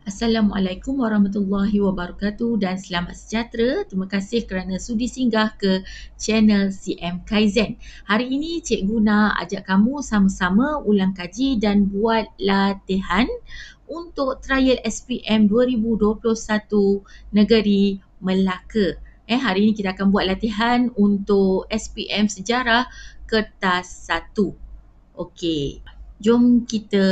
Assalamualaikum warahmatullahi wabarakatuh dan selamat sejahtera. Terima kasih kerana sudi singgah ke channel CM Kaizen. Hari ini Cikgu nak ajak kamu sama-sama ulang kaji dan buat latihan untuk trial SPM 2021 Negeri Melaka. Hari ini kita akan buat latihan untuk SPM Sejarah Kertas 1. Okey, jom kita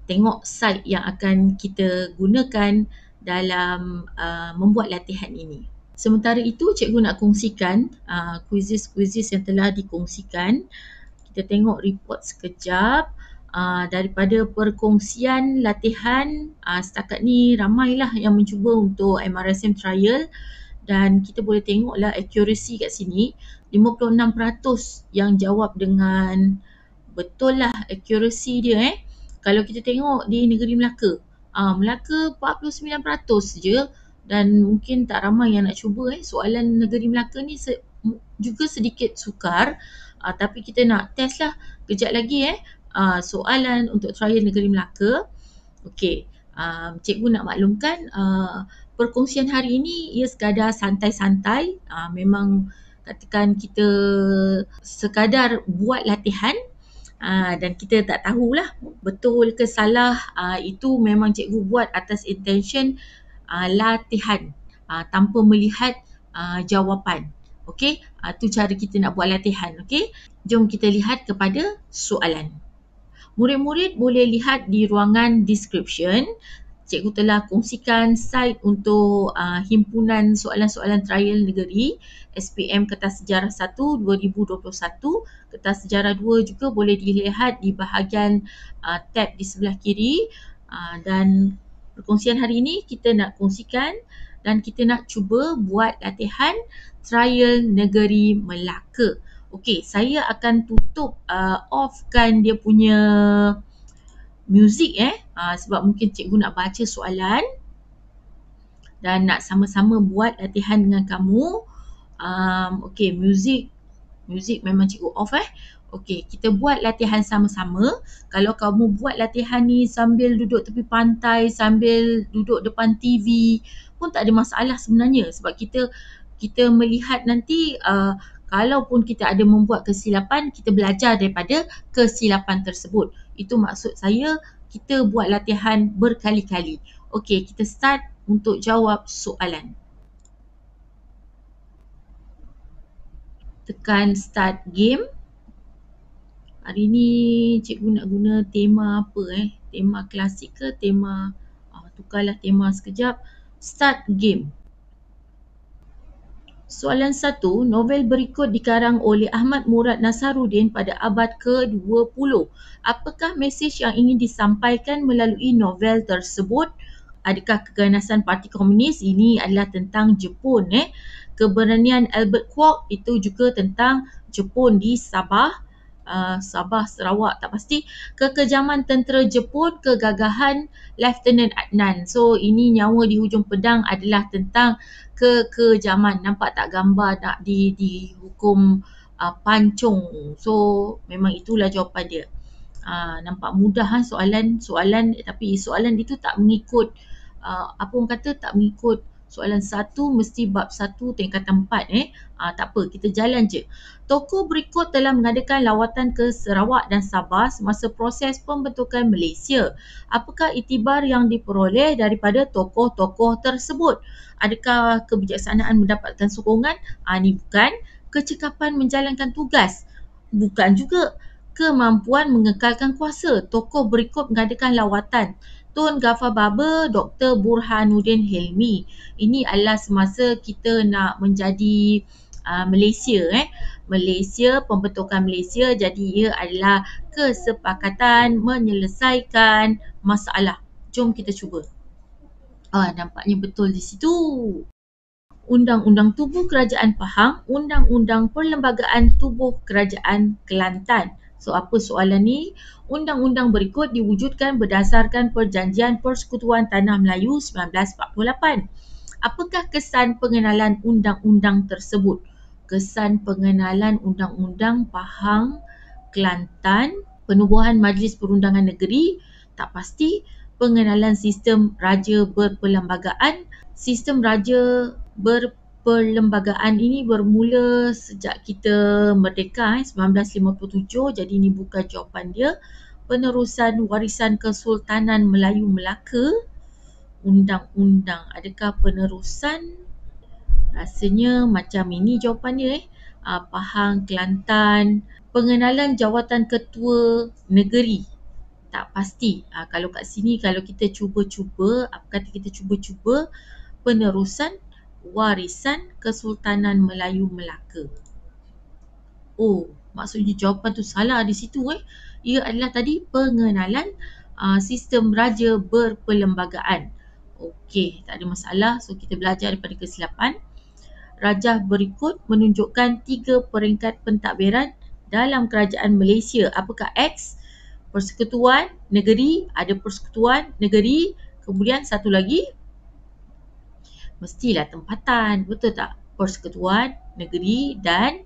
tengok site yang akan kita gunakan dalam membuat latihan ini. Sementara itu, cikgu nak kongsikan quizzes yang telah dikongsikan. Kita tengok report sekejap. Daripada perkongsian latihan, setakat ni ramailah yang mencuba untuk MRSM trial dan kita boleh tengoklah accuracy kat sini 56% yang jawab dengan betul lah accuracy dia. Kalau kita tengok di negeri Melaka, Melaka 49% je dan mungkin tak ramai yang nak cuba. Soalan negeri Melaka ni juga sedikit sukar, tapi kita nak test lah kejap lagi soalan untuk trial negeri Melaka. Okey, cikgu nak maklumkan perkongsian hari ini ia sekadar santai-santai, memang katakan kita sekadar buat latihan. Dan kita tak tahulah betul ke salah, itu memang cikgu buat atas intention latihan tanpa melihat jawapan. Okey, tu cara kita nak buat latihan. Okey, jom kita lihat kepada soalan. Murid-murid boleh lihat di ruangan description. Cikgu telah kongsikan site untuk himpunan soalan-soalan trial negeri SPM Kertas Sejarah 1 2021. Kertas Sejarah 2 juga boleh dilihat di bahagian tab di sebelah kiri. Dan perkongsian hari ini kita nak kongsikan dan kita nak cuba buat latihan trial negeri Melaka. Okey, saya akan tutup offkan dia punya muzik sebab mungkin cikgu nak baca soalan dan nak sama-sama buat latihan dengan kamu. Okey, muzik memang cikgu off. Okey, kita buat latihan sama-sama. Kalau kamu buat latihan ni sambil duduk tepi pantai, sambil duduk depan TV pun tak ada masalah sebenarnya, sebab kita melihat nanti kalaupun kita ada membuat kesilapan, kita belajar daripada kesilapan tersebut. Itu maksud saya, kita buat latihan berkali-kali. Okey, kita start untuk jawab soalan. Tekan start game. Hari ni cikgu nak guna tema apa Tema klasik ke tema, tukarlah tema sekejap. Start game. Soalan 1, novel berikut dikarang oleh Ahmad Murad Nasaruddin pada abad ke-20. Apakah mesej yang ingin disampaikan melalui novel tersebut? Adakah keganasan Parti Komunis? Ini adalah tentang Jepun. Keberanian Albert Kwok itu juga tentang Jepun di Sabah. Sabah, Sarawak, tak pasti. Kekejaman tentera Jepun, kegagahan Lieutenant Adnan. So ini nyawa di hujung pedang adalah tentang kekejaman. Nampak tak gambar nak dihukum pancung. So memang itulah jawapan dia. Nampak mudah soalan, tapi soalan itu tak mengikut apa orang kata, tak mengikut soalan 1 mesti bab 1 tingkatan 4. Tak apa, kita jalan je. Tokoh berikut telah mengadakan lawatan ke Sarawak dan Sabah semasa proses pembentukan Malaysia. Apakah iktibar yang diperoleh daripada tokoh-tokoh tersebut? Adakah kebijaksanaan mendapatkan sokongan? Ni bukan. Kecekapan menjalankan tugas? Bukan juga. Kemampuan mengekalkan kuasa? Tokoh berikut mengadakan lawatan. Tun Ghaffar Baba, Dr. Burhanuddin Hilmi. Ini adalah semasa kita nak menjadi Malaysia. Malaysia, pembentukan Malaysia. Jadi ia adalah kesepakatan menyelesaikan masalah. Jom kita cuba. Nampaknya betul di situ. Undang-Undang Tubuh Kerajaan Pahang, Undang-Undang Perlembagaan Tubuh Kerajaan Kelantan. So apa soalan ni? Undang-undang berikut diwujudkan berdasarkan Perjanjian Persekutuan Tanah Melayu 1948. Apakah kesan pengenalan undang-undang tersebut? Kesan pengenalan Undang-Undang Pahang Kelantan, penubuhan Majlis Perundangan Negeri, tak pasti. pengenalan sistem raja berperlembagaan. Sistem raja berperlembagaan ini bermula sejak kita merdeka 1957, jadi ini bukan jawapan dia. Penerusan warisan Kesultanan Melayu Melaka, undang-undang. Adakah penerusan? Rasanya macam ini jawapan dia. Pahang, Kelantan. Pengenalan jawatan ketua negeri, tak pasti. Kalau kat sini, kalau kita cuba-cuba, apa kata kita cuba-cuba, penerusan warisan Kesultanan Melayu Melaka. Oh, maksudnya jawapan tu salah di situ. Ia adalah tadi pengenalan sistem raja berperlembagaan. Okey, tak ada masalah. So, kita belajar daripada kesilapan. Rajah berikut menunjukkan 3 peringkat pentadbiran dalam kerajaan Malaysia. Apakah X? Persekutuan negeri, ada persekutuan negeri, kemudian satu lagi mestilah tempatan, betul tak? Persekutuan negeri dan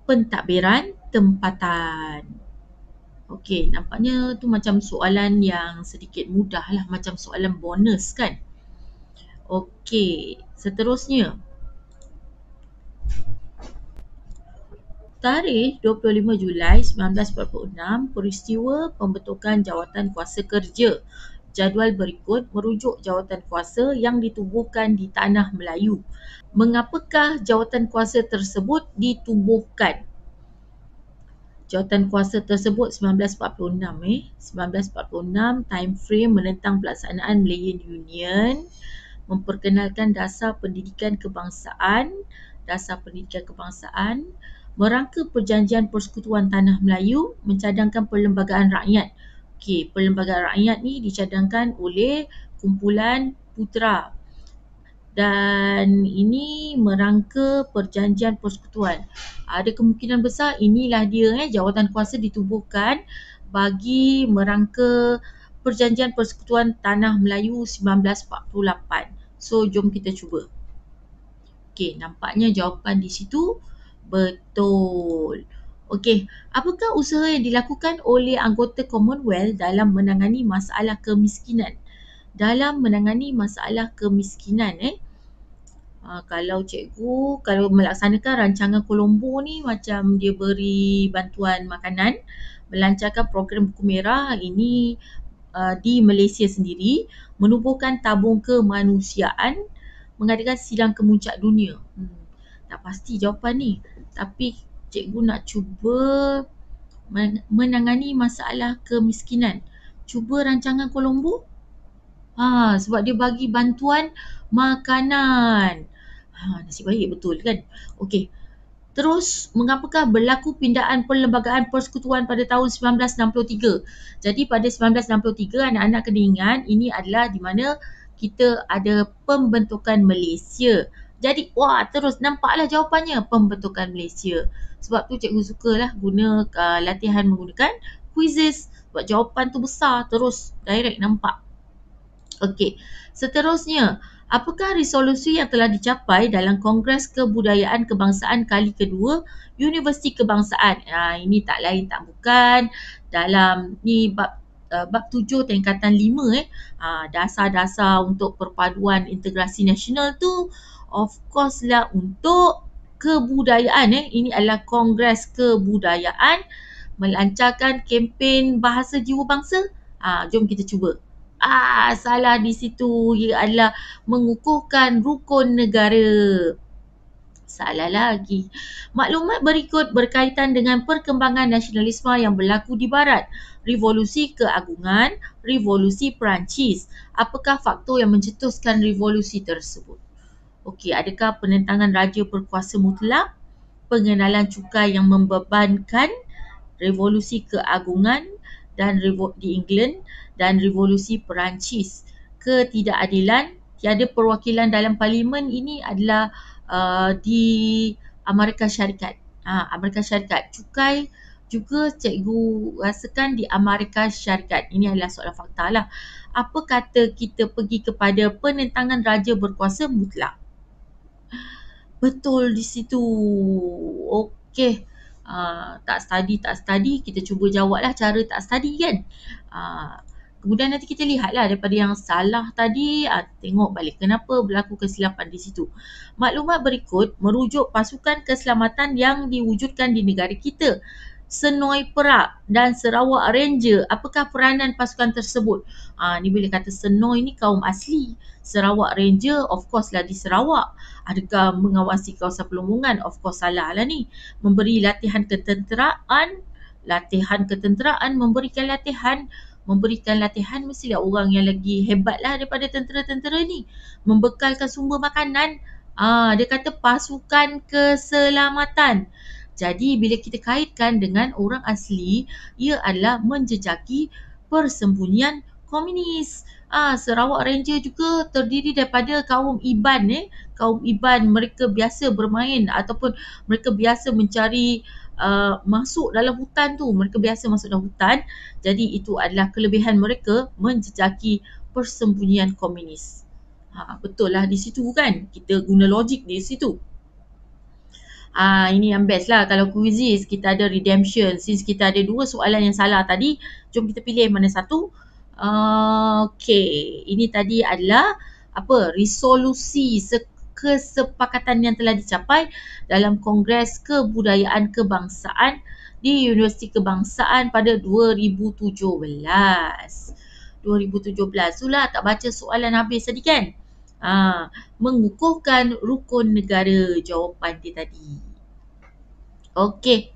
pentadbiran tempatan. Okey, nampaknya tu macam soalan yang sedikit mudah lah, macam soalan bonus kan? Okey, seterusnya. Tarikh 25 Julai 1946, peristiwa pembentukan Jawatan Kuasa Kerja. Jadual berikut merujuk jawatan kuasa yang ditubuhkan di Tanah Melayu. Mengapakah jawatan kuasa tersebut ditubuhkan? Jawatan kuasa tersebut 1946 1946, time frame menentang pelaksanaan Malayan Union, memperkenalkan dasar pendidikan kebangsaan, merangka perjanjian persekutuan Tanah Melayu, mencadangkan perlembagaan rakyat. Okey, perlembagaan rakyat ni dicadangkan oleh kumpulan Putra. Dan ini merangka perjanjian persekutuan. Ada kemungkinan besar inilah dia jawatan kuasa ditubuhkan bagi merangka perjanjian persekutuan Tanah Melayu 1948. So, jom kita cuba. Okey, nampaknya jawapan di situ betul. Okey, apakah usaha yang dilakukan oleh anggota Commonwealth dalam menangani masalah kemiskinan? Kalau cikgu, kalau melaksanakan rancangan Colombo ni macam dia beri bantuan makanan, melancarkan program buku merah ini di Malaysia sendiri, menubuhkan tabung kemanusiaan, mengadakan sidang kemuncak dunia. Tak pasti jawapan ni, tapi cikgu nak cuba menangani masalah kemiskinan. Cuba rancangan Colombo. Sebab dia bagi bantuan makanan. Nasib baik betul kan? Okey. Terus, mengapakah berlaku pindaan perlembagaan persekutuan pada tahun 1963? Jadi pada 1963, anak-anak kena ingat, ini adalah di mana kita ada pembentukan Malaysia. Jadi, terus nampaklah jawapannya, pembentukan Malaysia. Sebab tu cikgu sukalah guna latihan menggunakan quizzes. Sebab jawapan tu besar, terus direct nampak. Okey, seterusnya, apakah resolusi yang telah dicapai dalam Kongres Kebudayaan Kebangsaan kali kedua Universiti Kebangsaan? Ini tak lain tak bukan dalam ni bab 7 tingkatan 5 dasar-dasar untuk perpaduan integrasi nasional tu, of course lah untuk kebudayaan. Ini adalah Kongres Kebudayaan melancarkan kempen bahasa jiwa bangsa. Jom kita cuba. Salah di situ. Ia adalah mengukuhkan rukun negara. Salah lagi. Maklumat berikut berkaitan dengan perkembangan nasionalisme yang berlaku di Barat. Revolusi Keagungan, Revolusi Perancis. Apakah faktor yang mencetuskan revolusi tersebut? Okey, adakah penentangan raja berkuasa mutlak, pengenalan cukai yang membebankan, Revolusi Keagungan dan di England, dan Revolusi Perancis? Ketidakadilan, tiada perwakilan dalam parlimen, ini adalah di Amerika Syarikat. Amerika Syarikat. Cukai juga cikgu rasakan di Amerika Syarikat. Ini adalah soalan fakta lah. Apa kata kita pergi kepada penentangan raja berkuasa mutlak? Betul di situ. Okey. Tak study, kita cuba jawablah cara tak study kan. Kemudian nanti kita lihatlah daripada yang salah tadi, tengok balik kenapa berlaku kesilapan di situ. Maklumat berikut merujuk pasukan keselamatan yang diwujudkan di negara kita. Senoi Perak dan Sarawak Ranger, apakah peranan pasukan tersebut? Ni bila kata Senoi ni kaum asli. Sarawak Ranger of course lah di Sarawak. Adakah mengawasi kawasan pelonggongan? Of course salah lah ni. Memberi latihan ketenteraan, memberikan latihan mestilah orang yang lagi hebat lah daripada tentera-tentera ni. Membekalkan sumber makanan, dia kata pasukan keselamatan. Jadi bila kita kaitkan dengan orang asli, ia adalah menjejaki persembunyian komunis. Sarawak Ranger juga terdiri daripada kaum Iban. Kaum Iban, mereka biasa bermain ataupun mereka biasa mencari masuk dalam hutan tu. Mereka biasa masuk dalam hutan. Jadi itu adalah kelebihan mereka menjejaki persembunyian komunis. Betul lah di situ kan. Kita guna logik di situ. Ini yang best lah. Kalau quizzes kita ada redemption. Since kita ada 2 soalan yang salah tadi, jom kita pilih mana satu. Okay, ini tadi adalah resolusi kesepakatan yang telah dicapai dalam Kongres Kebudayaan Kebangsaan di Universiti Kebangsaan pada 2017. Itulah tak baca soalan habis tadi kan. Mengukuhkan rukun negara, jawapan dia tadi. Okey.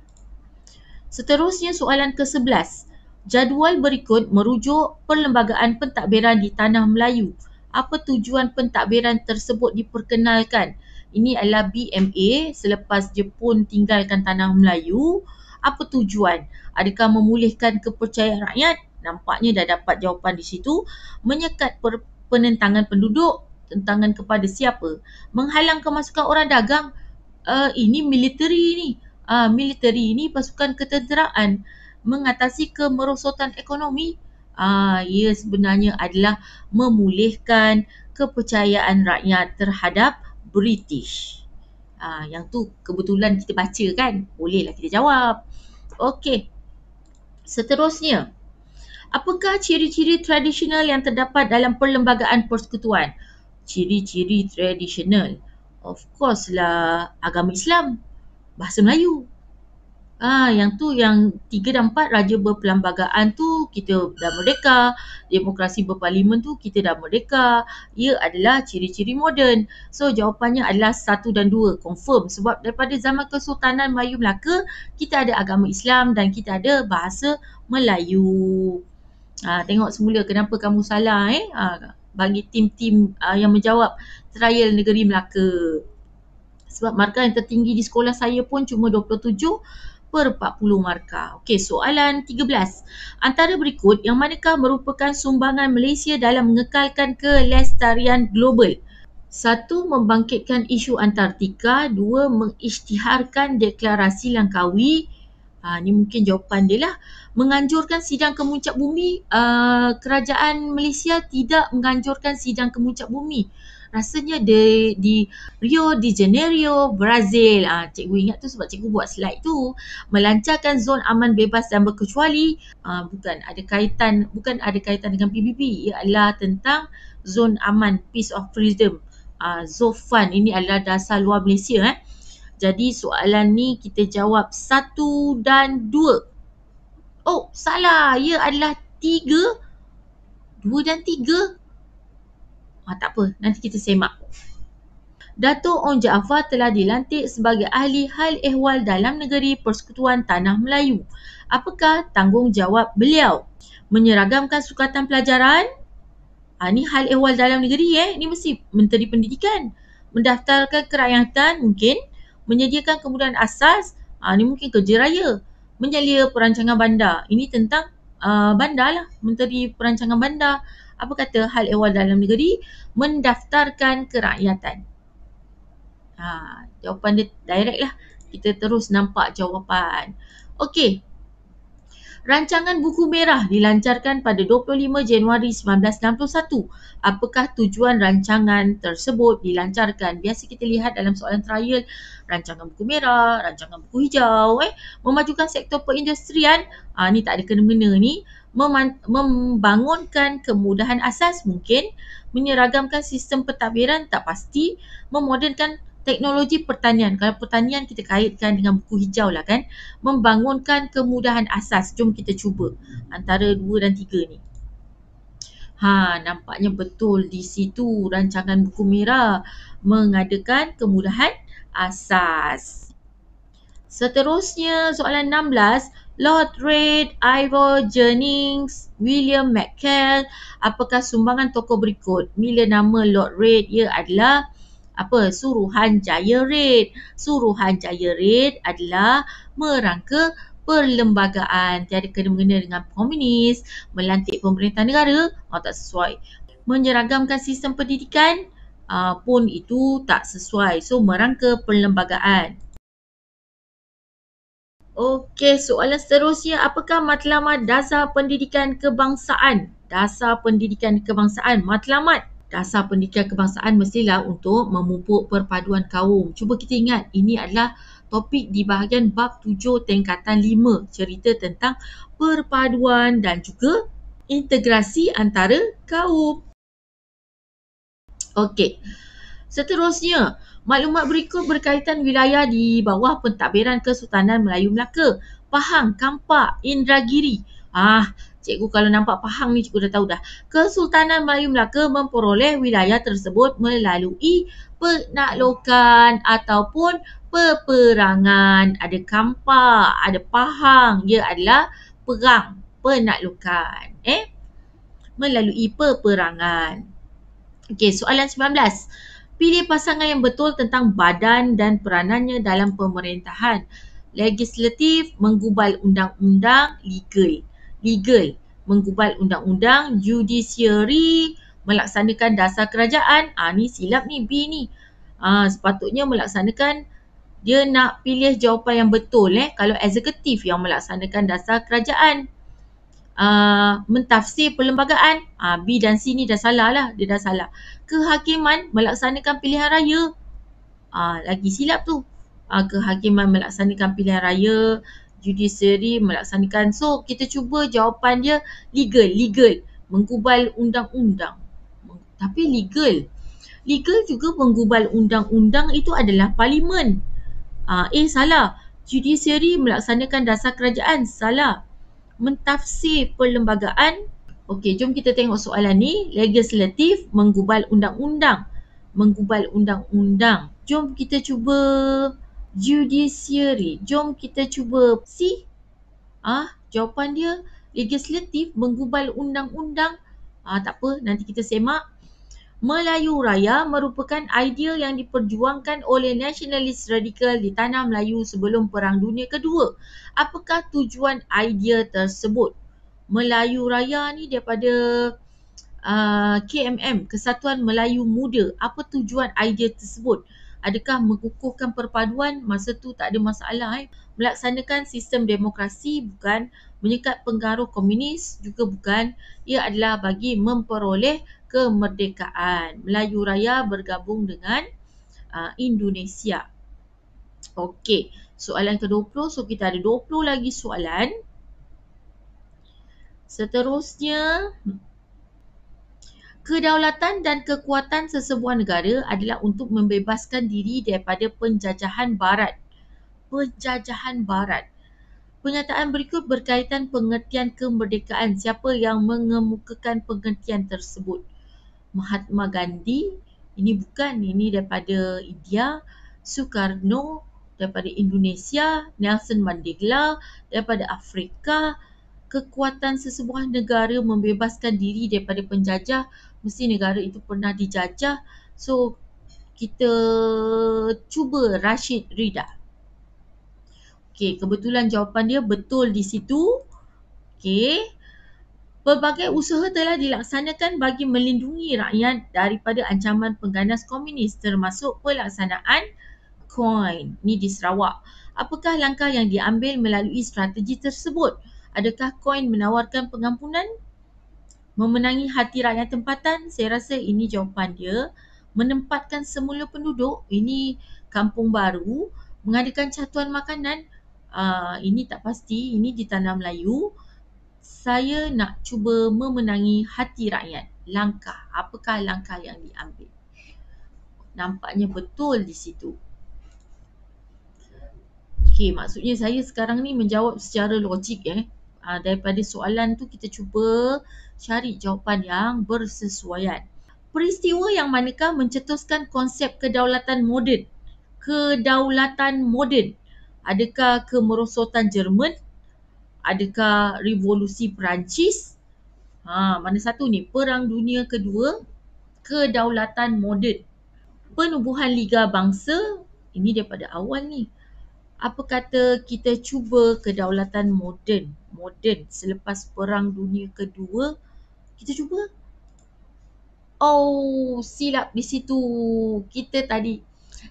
Seterusnya soalan ke-11. Jadual berikut merujuk perlembagaan pentadbiran di Tanah Melayu. Apa tujuan pentadbiran tersebut diperkenalkan? Ini adalah BMA selepas Jepun tinggalkan Tanah Melayu. Apa tujuan? Adakah memulihkan kepercayaan rakyat? Nampaknya dah dapat jawapan di situ. Menyekat penentangan penduduk. Tentangan kepada siapa? Menghalang kemasukan orang dagang. Ini militeri ni. Militeri ni pasukan ketenteraan. Mengatasi kemerosotan ekonomi. Ia sebenarnya adalah memulihkan kepercayaan rakyat terhadap British. Yang tu kebetulan kita baca kan. Bolehlah kita jawab. Okey. Seterusnya. Apakah ciri-ciri tradisional yang terdapat dalam perlembagaan persekutuan? Ciri-ciri tradisional. Of course lah agama Islam. Bahasa Melayu. Yang 3 dan 4 raja berperlembagaan tu kita dah merdeka. Demokrasi berparlimen tu kita dah merdeka. Ia adalah ciri-ciri moden. So jawapannya adalah 1 dan 2. Confirm. Sebab daripada zaman Kesultanan Melayu Melaka kita ada agama Islam dan kita ada bahasa Melayu. Tengok semula kenapa kamu salah bagi tim-tim yang menjawab trial negeri Melaka. Sebab markah yang tertinggi di sekolah saya pun cuma 27/40 markah. Okey, soalan 13. Antara berikut yang manakah merupakan sumbangan Malaysia dalam mengekalkan kelestarian global? 1. Membangkitkan isu Antartika. 2. Mengisytiharkan deklarasi Langkawi. Ni mungkin jawapan dia lah. Menganjurkan sidang kemuncak bumi. Kerajaan Malaysia tidak menganjurkan sidang kemuncak bumi. Rasanya di Rio de Janeiro, Brazil. Cikgu ingat tu sebab cikgu buat slide tu. Melancarkan zon aman bebas dan berkecuali. Bukan ada kaitan dengan PBB. Ia adalah tentang zon aman, peace of freedom. Zofan ini adalah dasar luar Malaysia. Jadi soalan ni kita jawab 1 dan 2. Oh, salah. Ia adalah 3. 2 dan 3. Tak apa, nanti kita semak. Dato' Onn Jaafar telah dilantik sebagai ahli hal ehwal dalam negeri Persekutuan Tanah Melayu. Apakah tanggungjawab beliau? Menyeragamkan sukatan pelajaran. Ni hal ehwal dalam negeri ni mesti Menteri Pendidikan. Mendaftarkan kerakyatan mungkin. Menyediakan kemudahan asas. Ni mungkin kerja raya. Menyalia perancangan bandar. Ini tentang bandar lah. Menteri Perancangan Bandar. Apa kata hal ehwal dalam negeri? Mendaftarkan kerakyatan. Jawapan dia direct lah. Kita terus nampak jawapan. Okey. Rancangan Buku Merah dilancarkan pada 25 Januari 1961. Apakah tujuan rancangan tersebut dilancarkan? Biasa kita lihat dalam soalan trial, rancangan buku merah, rancangan buku hijau, memajukan sektor perindustrian, ni tak ada kena-mengena ni, membangunkan kemudahan asas mungkin, menyeragamkan sistem pentadbiran tak pasti, memodernkan teknologi pertanian. Kalau pertanian kita kaitkan dengan buku hijau lah kan. Membangunkan kemudahan asas. Jom kita cuba antara 2 dan 3 ni. Nampaknya betul di situ rancangan buku merah mengadakan kemudahan asas. Seterusnya soalan 16, Lord Reid, Ivor Jennings, William McKell, apakah sumbangan tokoh berikut? Bila nama Lord Reid, ia adalah Suruhanjaya Reid. Suruhanjaya Reid adalah merangka perlembagaan, tiada kena-mengena dengan komunis, melantik pemerintah negara, tak sesuai. Menyeragamkan sistem pendidikan pun itu tak sesuai. So merangka perlembagaan. Okey, soalan seterusnya, apakah matlamat dasar pendidikan kebangsaan? Dasar pendidikan kebangsaan, matlamat dasar pendidikan kebangsaan mestilah untuk memupuk perpaduan kaum. Cuba kita ingat, ini adalah topik di bahagian bab 7 tingkatan 5, cerita tentang perpaduan dan juga integrasi antara kaum. Okey. Seterusnya, maklumat berikut berkaitan wilayah di bawah pentadbiran Kesultanan Melayu Melaka. Pahang, Kampak, Indragiri. Cikgu kalau nampak Pahang ni cikgu dah tahu dah. Kesultanan Melayu Melaka memperoleh wilayah tersebut melalui penaklukan ataupun peperangan. Ada Kampak, ada Pahang. Ia adalah perang, penaklukan. Melalui peperangan. Okey, soalan 19. Pilih pasangan yang betul tentang badan dan peranannya dalam pemerintahan. Legislatif, menggubal undang-undang, legal, menggubal undang-undang, judiciary, melaksanakan dasar kerajaan. Ni silap ni, B ni. Sepatutnya melaksanakan, dia nak pilih jawapan yang betul. Kalau eksekutif yang melaksanakan dasar kerajaan. Mentafsir perlembagaan, B dan C ni dah salah lah, dia dah salah. Kehakiman, melaksanakan pilihan raya, lagi silap tu. Kehakiman melaksanakan pilihan raya, judiciary melaksanakan. So kita cuba jawapan dia legal, menggubal undang-undang. Tapi legal juga menggubal undang-undang itu adalah parlimen. Salah. Judiciary melaksanakan dasar kerajaan, salah. Mentafsir perlembagaan. Okey, jom kita tengok soalan ni. Legislatif, menggubal undang-undang. Jom kita cuba judiciary. Jom kita cuba C. Jawapan dia legislatif, menggubal undang-undang. Tak apa, nanti kita semak. Melayu Raya merupakan idea yang diperjuangkan oleh nasionalis radikal di tanah Melayu sebelum Perang Dunia Kedua. Apakah tujuan idea tersebut? Melayu Raya ni daripada KMM, Kesatuan Melayu Muda. Apa tujuan idea tersebut? Adakah mengukuhkan perpaduan? Masa tu tak ada masalah. Melaksanakan sistem demokrasi, bukan. Menyekat pengaruh komunis, juga bukan. Ia adalah bagi memperoleh kemerdekaan. Melayu Raya bergabung dengan Indonesia. Okey, soalan ke-20. So kita ada 20 lagi soalan. Seterusnya, kedaulatan dan kekuatan sesebuah negara adalah untuk membebaskan diri daripada penjajahan barat. Pernyataan berikut berkaitan pengertian kemerdekaan. Siapa yang mengemukakan pengertian tersebut? Mahatma Gandhi, ini bukan, ini daripada India. Sukarno daripada Indonesia. Nelson Mandela daripada Afrika. Kekuatan sesebuah negara membebaskan diri daripada penjajah, mesti negara itu pernah dijajah. So kita cuba Rashid Rida. Okey, kebetulan jawapan dia betul di situ. Okey. Pelbagai usaha telah dilaksanakan bagi melindungi rakyat daripada ancaman pengganas komunis, termasuk pelaksanaan koin. Ni di Sarawak. Apakah langkah yang diambil melalui strategi tersebut? Adakah koin menawarkan pengampunan? Memenangi hati rakyat tempatan? Saya rasa ini jawapan dia. Menempatkan semula penduduk? Ini kampung baru. Mengadakan catuan makanan? Ini tak pasti. Ini di tanah Melayu. Saya nak cuba memenangi hati rakyat. Langkah. Apakah langkah yang diambil? Nampaknya betul di situ. Okey, maksudnya saya sekarang ni menjawab secara logik daripada soalan tu kita cuba cari jawapan yang bersesuaian. Peristiwa yang manakah mencetuskan konsep kedaulatan moden? Kedaulatan moden. Adakah kemerosotan Jerman? Adakah revolusi Perancis? Mana satu ni? Perang Dunia Kedua, kedaulatan moden. Penubuhan Liga Bangsa, ini daripada awal ni. Apa kata kita cuba kedaulatan moden selepas Perang Dunia Kedua, kita cuba. Oh, silap di situ.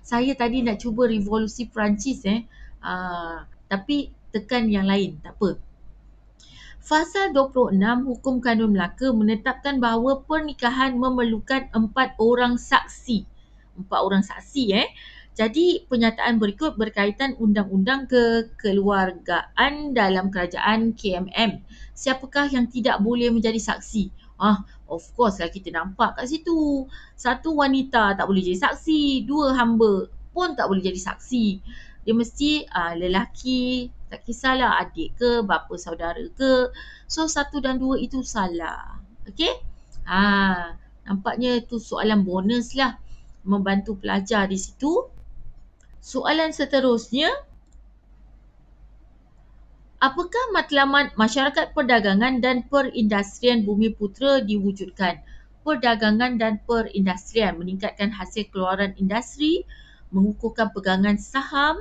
Saya tadi nak cuba revolusi Perancis tapi tekan yang lain, tak apa. Fasal 26 Hukum Kanun Melaka menetapkan bahawa pernikahan memerlukan 4 orang saksi. 4 orang saksi Jadi penyataan berikut berkaitan undang-undang kekeluargaan dalam kerajaan KMM. Siapakah yang tidak boleh menjadi saksi? Of course lah kita nampak kat situ. 1 wanita tak boleh jadi saksi, 2 hamba pun tak boleh jadi saksi. Dia mesti lelaki, tak kisahlah adik ke, bapa saudara ke. So 1 dan 2 itu salah. Okey? Nampaknya tu soalan bonus lah. Membantu pelajar di situ. Soalan seterusnya, apakah matlamat masyarakat perdagangan dan perindustrian Bumiputera diwujudkan? Perdagangan dan perindustrian meningkatkan hasil keluaran industri, mengukuhkan pegangan saham.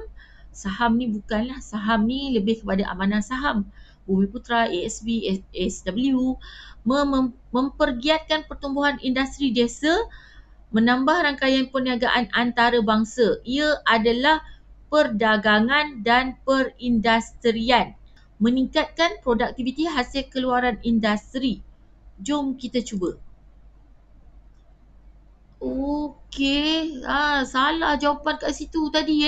Saham ni bukanlah, saham ni lebih kepada amanah saham. Bumiputera, ASB, ASW mempergiatkan pertumbuhan industri desa, menambah rangkaian perniagaan antarabangsa. Ia adalah perdagangan dan perindustrian. Meningkatkan produktiviti hasil keluaran industri. Jom kita cuba. Okey, salah jawapan kat situ tadi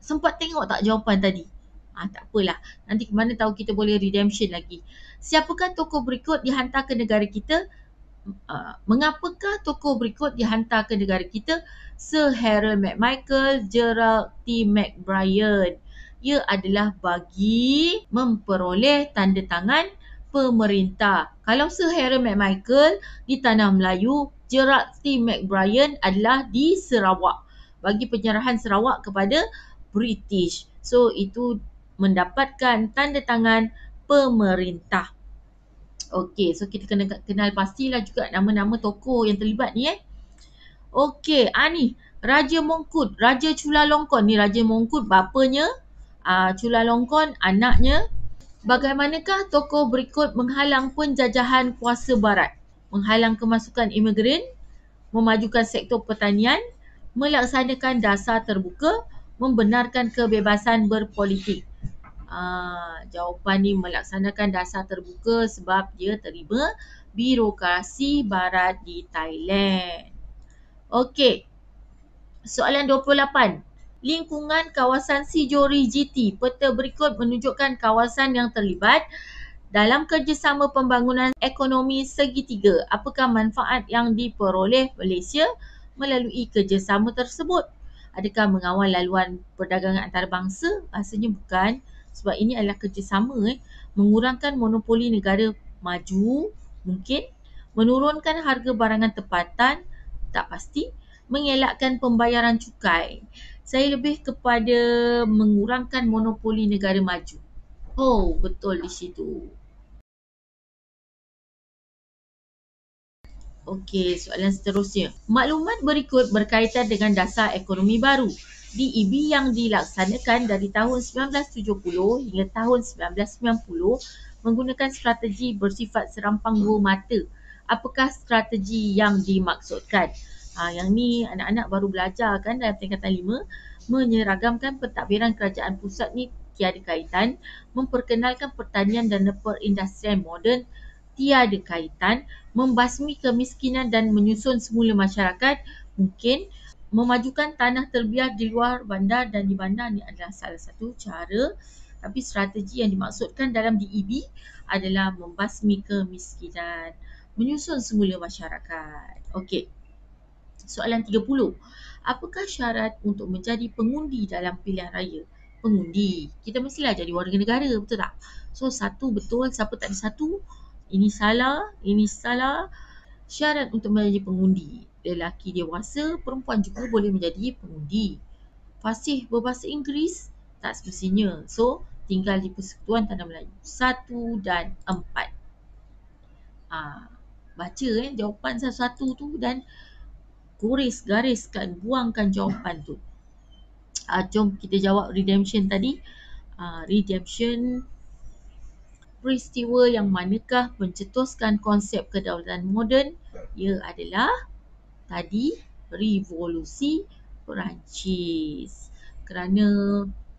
sempat tengok tak jawapan tadi? Tak apalah. Nanti mana tahu kita boleh redemption lagi. Siapakah tokoh berikut dihantar ke negara kita? Mengapakah tokoh berikut dihantar ke negara kita? Sir Harold McMichael, Gerald T. McBrien. Ia adalah bagi memperoleh tanda tangan pemerintah. Kalau Sir Harold McMichael di Tanah Melayu, Gerald T. McBrien adalah di Sarawak. Bagi penyerahan Sarawak kepada British. So itu mendapatkan tanda tangan pemerintah. Okey, so kita kena kenal pastilah juga nama-nama tokoh yang terlibat ni Okey, ni Raja Mongkut, Raja Chulalongkorn ni Raja Mongkut bapanya, Chulalongkorn anaknya. Bagaimanakah tokoh berikut menghalang penjajahan kuasa barat? Menghalang kemasukan imigran, memajukan sektor pertanian, melaksanakan dasar terbuka, membenarkan kebebasan berpolitik. Jawapan ni melaksanakan dasar terbuka sebab dia terima birokrasi barat di Thailand. Okey. Soalan 28. Lingkungan kawasan Sijori GT. Peta berikut menunjukkan kawasan yang terlibat dalam kerjasama pembangunan ekonomi segitiga. Apakah manfaat yang diperoleh Malaysia melalui kerjasama tersebut? Adakah mengawal laluan perdagangan antarabangsa? Rasanya bukan. Sebab ini adalah kerjasama mengurangkan monopoli negara maju, mungkin. Menurunkan harga barangan tempatan, tak pasti. Mengelakkan pembayaran cukai. Saya lebih kepada mengurangkan monopoli negara maju. Oh, betul di situ. Okey, soalan seterusnya. Maklumat berikut berkaitan dengan dasar ekonomi baru. DEB yang dilaksanakan dari tahun 1970 hingga tahun 1990 menggunakan strategi bersifat serampang dua mata. Apakah strategi yang dimaksudkan? Yang ni anak-anak baru belajar kan dalam tingkatan 5, menyeragamkan pentadbiran kerajaan pusat ni tiada kaitan, memperkenalkan pertanian dan perindustrian moden tiada kaitan, membasmi kemiskinan dan menyusun semula masyarakat, mungkin memajukan tanah terbiar di luar bandar dan di bandar ni adalah salah satu cara, tapi strategi yang dimaksudkan dalam DEB adalah membasmi kemiskinan, menyusun semula masyarakat. Okey. Soalan 30. Apakah syarat untuk menjadi pengundi dalam pilihan raya? Pengundi, kita mestilah jadi warga negara, betul tak? So, satu betul, siapa tak ada satu? Ini salah, ini salah. Syarat untuk menjadi pengundi, lelaki dewasa, perempuan juga boleh menjadi pengundi. Fasih berbahasa Inggeris? Tak semestinya. So, tinggal di Persekutuan Tanah Melayu. 1 dan 4. Baca jawapan satu-satu tu dan gariskan, buangkan jawapan tu. Jom kita jawab redemption tadi. Redemption, peristiwa yang manakah mencetuskan konsep kedaulatan moden? Ia adalah tadi revolusi Perancis. Kerana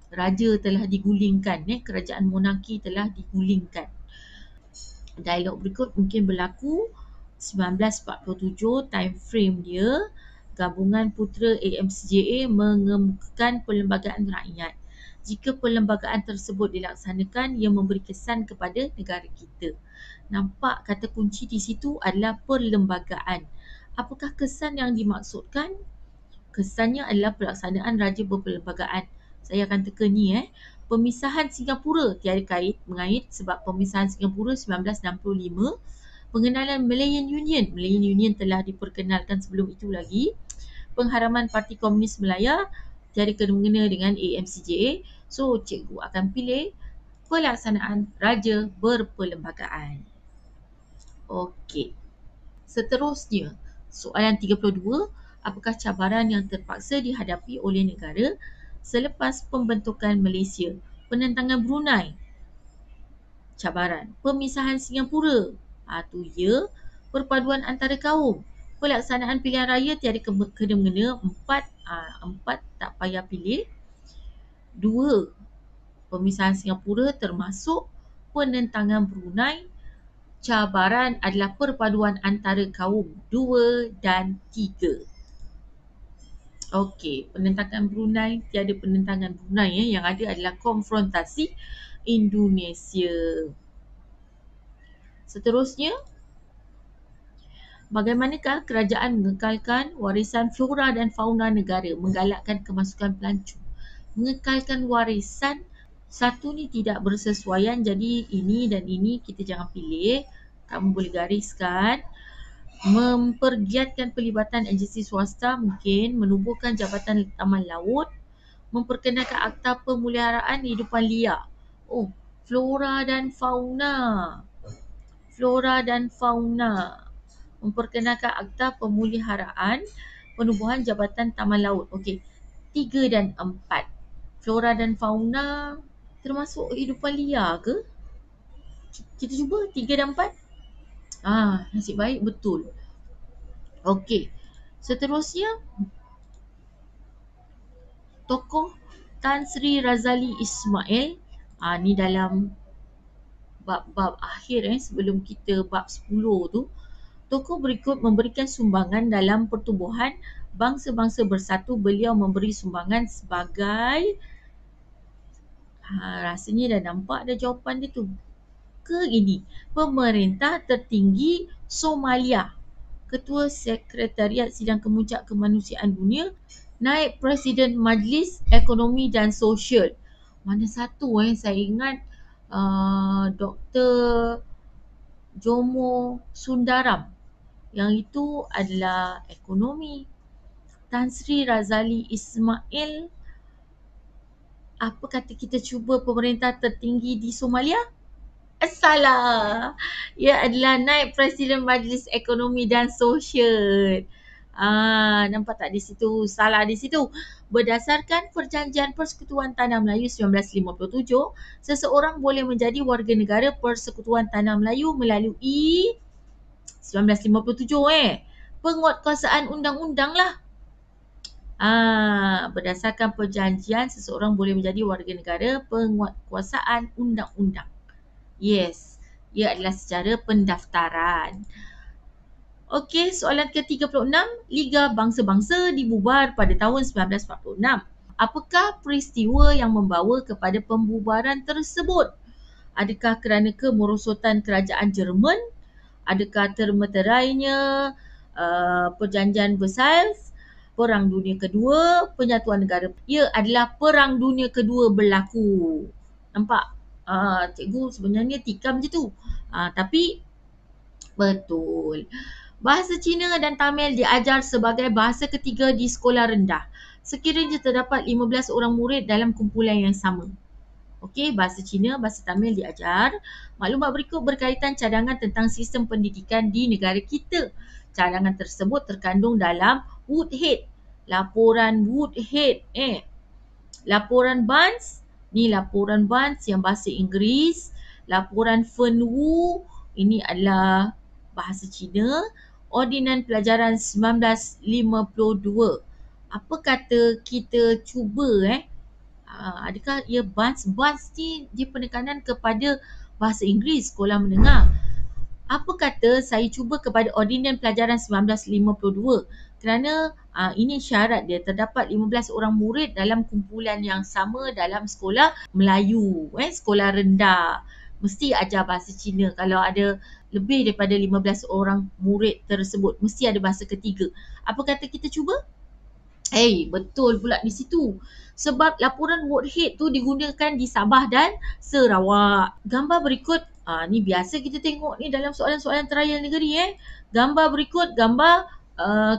raja telah digulingkan, kerajaan monarki telah digulingkan. Dialog berikut mungkin berlaku 1947, time frame dia. Gabungan putera AMCJA mengemukakan perlembagaan rakyat. Jika perlembagaan tersebut dilaksanakan, ia memberi kesan kepada negara kita. Nampak kata kunci di situ adalah perlembagaan. Apakah kesan yang dimaksudkan? Kesannya adalah pelaksanaan raja berperlembagaan. Saya akan teka ni Pemisahan Singapura tiada mengait sebab pemisahan Singapura 1965. Pengenalan Malayan Union. Malayan Union telah diperkenalkan sebelum itu lagi. Pengharaman Parti Komunis Melaya tiada kena-mengena dengan AMCJA. So, cikgu akan pilih pelaksanaan raja berperlembagaan. Okey. Seterusnya, soalan 32. Apakah cabaran yang terpaksa dihadapi oleh negara selepas pembentukan Malaysia? Penentangan Brunei. Cabaran. Pemisahan Singapura. Tu ya. Perpaduan antara kaum. Pelaksanaan pilihan raya tiada kena-mengena. 4 tak payah pilih. 2. Pemisahan Singapura termasuk penentangan Brunei. Cabaran adalah perpaduan antara kaum. 2 dan 3. Okey, penentangan Brunei, tiada penentangan Brunei yang ada adalah konfrontasi Indonesia. Seterusnya, bagaimanakah kerajaan mengekalkan warisan flora dan fauna negara, menggalakkan kemasukan pelancong? Mengekalkan warisan, satu ni tidak bersesuaian, jadi ini dan ini kita jangan pilih. Kamu boleh gariskan. Mempergiatkan pelibatan agensi swasta, mungkin menubuhkan Jabatan Taman Laut, memperkenalkan Akta Pemeliharaan Hidupan Liar. Flora dan fauna. Memperkenalkan Akta Pemeliharaan Penubuhan Jabatan Taman Laut. Okey, 3 dan 4. Flora dan fauna termasuk hidupan liar ke? Kita cuba 3 dan 4. Nasib baik betul. Okey. Seterusnya, tokoh Tan Sri Razali Ismail. Ni dalam bab-bab akhir sebelum kita bab 10 tu. Tokoh berikut memberikan sumbangan dalam pertubuhan bangsa-bangsa bersatu. Beliau memberi sumbangan sebagai rasanya dah nampak dah jawapan dia tu. Ini, pemerintah tertinggi Somalia, Ketua Sekretariat Sidang Kemuncak Kemanusiaan Dunia, Naib Presiden Majlis Ekonomi dan Sosial. Mana satu saya ingat Dr. Jomo Sundaram. Yang itu adalah ekonomi. Tan Sri Razali Ismail, apa kata kita cuba pemerintah tertinggi di Somalia? Salah. Ia adalah Naib Presiden Majlis Ekonomi dan Sosial. Nampak tak di situ? Salah di situ. Berdasarkan Perjanjian Persekutuan Tanah Melayu 1957, seseorang boleh menjadi warga negara Persekutuan Tanah Melayu melalui 1957 penguatkuasaan undang-undang lah. Berdasarkan perjanjian, seseorang boleh menjadi warga negara penguatkuasaan undang-undang. Yes, ia adalah secara pendaftaran. Okey, soalan ke-36, Liga Bangsa-Bangsa dibubar pada tahun 1946. Apakah peristiwa yang membawa kepada pembubaran tersebut? Adakah kerana kemerosotan kerajaan Jerman? Adakah termeterainya Perjanjian Versailles, Perang Dunia Kedua, penyatuan negara? Ia adalah Perang Dunia Kedua berlaku. Nampak? Cikgu sebenarnya tikam je tu. Tapi betul. Bahasa Cina dan Tamil diajar sebagai bahasa ketiga di sekolah rendah. Sekiranya terdapat 15 orang murid dalam kumpulan yang sama. Okey, bahasa Cina, bahasa Tamil diajar. Maklumat berikut berkaitan cadangan tentang sistem pendidikan di negara kita. Cadangan tersebut terkandung dalam Woodhead. Laporan Woodhead. Laporan Barnes. Ni laporan Barnes yang bahasa Inggeris. Laporan Fernwood. Ini adalah bahasa Cina. Ordinan Pelajaran 1952. Apa kata kita cuba adakah ia Barnes ni dia penekanan kepada bahasa Inggeris sekolah menengah. Apa kata saya cuba kepada Ordinan Pelajaran 1952 kerana ini syarat dia, terdapat 15 orang murid dalam kumpulan yang sama dalam sekolah Melayu, sekolah rendah. Mesti ajar bahasa Cina. Kalau ada lebih daripada 15 orang murid tersebut, mesti ada bahasa ketiga. Apa kata kita cuba? Betul pula di situ. Sebab laporan Woodhead tu digunakan di Sabah dan Sarawak. Gambar berikut, ni biasa kita tengok ni dalam soalan-soalan trial negeri. Gambar berikut, gambar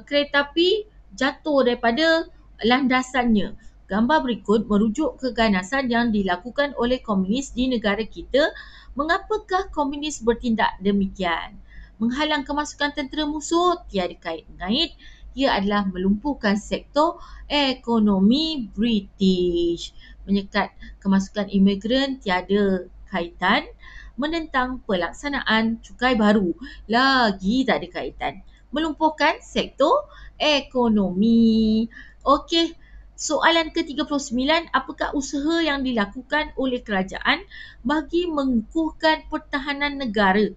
kereta api jatuh daripada landasannya. Gambar berikut merujuk keganasan yang dilakukan oleh komunis di negara kita. Mengapakah komunis bertindak demikian? Menghalang kemasukan tentera musuh tiada kait-mengait. Ia adalah melumpuhkan sektor ekonomi British. Menyekat kemasukan imigran tiada kaitan. Menentang pelaksanaan cukai baru. Lagi tak ada kaitan. Melumpuhkan sektor ekonomi. Okey, soalan ke-39. Apakah usaha yang dilakukan oleh kerajaan bagi mengukuhkan pertahanan negara?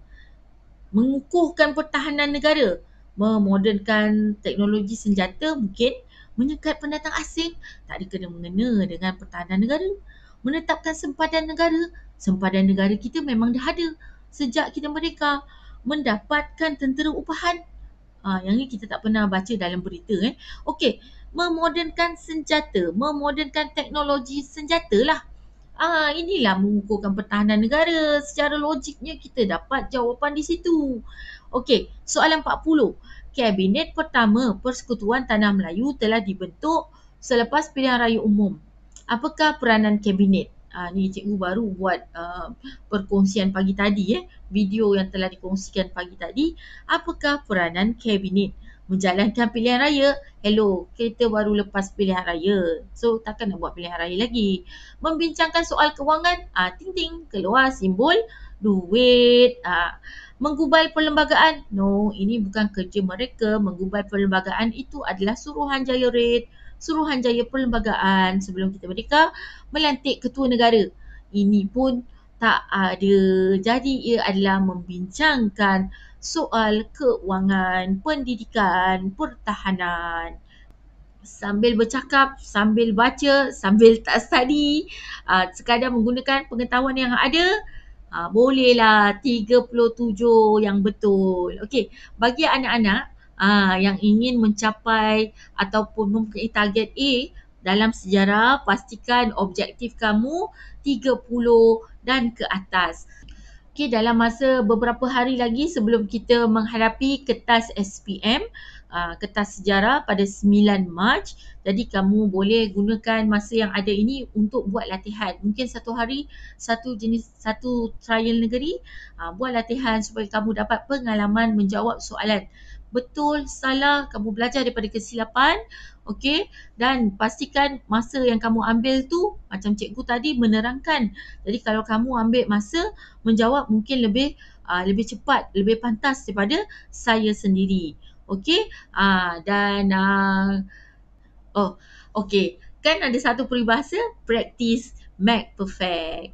Mengukuhkan pertahanan negara. Memodernkan teknologi senjata mungkin, menyekat pendatang asing, tak ada kena-mengena dengan pertahanan negara. Menetapkan sempadan negara kita memang dah ada sejak kita merdeka. Mendapatkan tentera upahan. Yang ni kita tak pernah baca dalam berita. Okey, memodernkan senjata, memodernkan teknologi senjata lah. Inilah mengukuhkan pertahanan negara. Secara logiknya kita dapat jawapan di situ. Okey, soalan 40. Kabinet pertama Persekutuan Tanah Melayu telah dibentuk selepas pilihan raya umum. Apakah peranan kabinet? Ni cikgu baru buat perkongsian pagi tadi. Video yang telah dikongsikan pagi tadi. Apakah peranan kabinet? Menjalankan pilihan raya. Hello, kita baru lepas pilihan raya. So, takkan nak buat pilihan raya lagi. Membincangkan soal kewangan. Ting-ting, keluar simbol duit. Menggubal perlembagaan. No, ini bukan kerja mereka. Menggubal perlembagaan itu adalah Suruhanjaya Red. Suruhanjaya Perlembagaan sebelum kita merdeka melantik ketua negara. Ini pun tak ada. Jadi ia adalah membincangkan soal keuangan, pendidikan, pertahanan. Sambil bercakap, sambil baca, sambil tak study, sekadar menggunakan pengetahuan yang ada, bolehlah 37 yang betul. Okey, bagi anak-anak yang ingin mencapai ataupun mempunyai target A dalam sejarah, pastikan objektif kamu 30 dan ke atas. Okey, dalam masa beberapa hari lagi sebelum kita menghadapi kertas SPM, kertas sejarah pada 9 Mac. Jadi kamu boleh gunakan masa yang ada ini untuk buat latihan. Mungkin satu hari satu trial negeri, buat latihan supaya kamu dapat pengalaman menjawab soalan. Betul, salah, kamu belajar daripada kesilapan. Okey, dan pastikan masa yang kamu ambil tu macam cikgu tadi menerangkan. Jadi kalau kamu ambil masa menjawab mungkin lebih cepat, lebih pantas daripada saya sendiri. Okey, dan Oh, okey. Kan ada satu peribahasa, practice make perfect.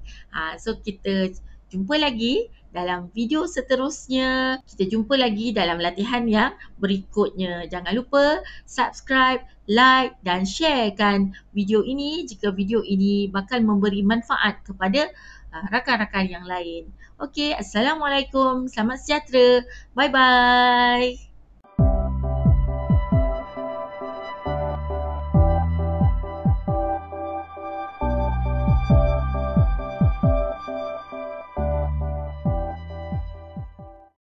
So kita jumpa lagi dalam video seterusnya. Kita jumpa lagi dalam latihan yang berikutnya. Jangan lupa subscribe, like dan sharekan video ini jika video ini bakal memberi manfaat kepada rakan-rakan yang lain. Okey, Assalamualaikum. Selamat sejahtera. Bye-bye.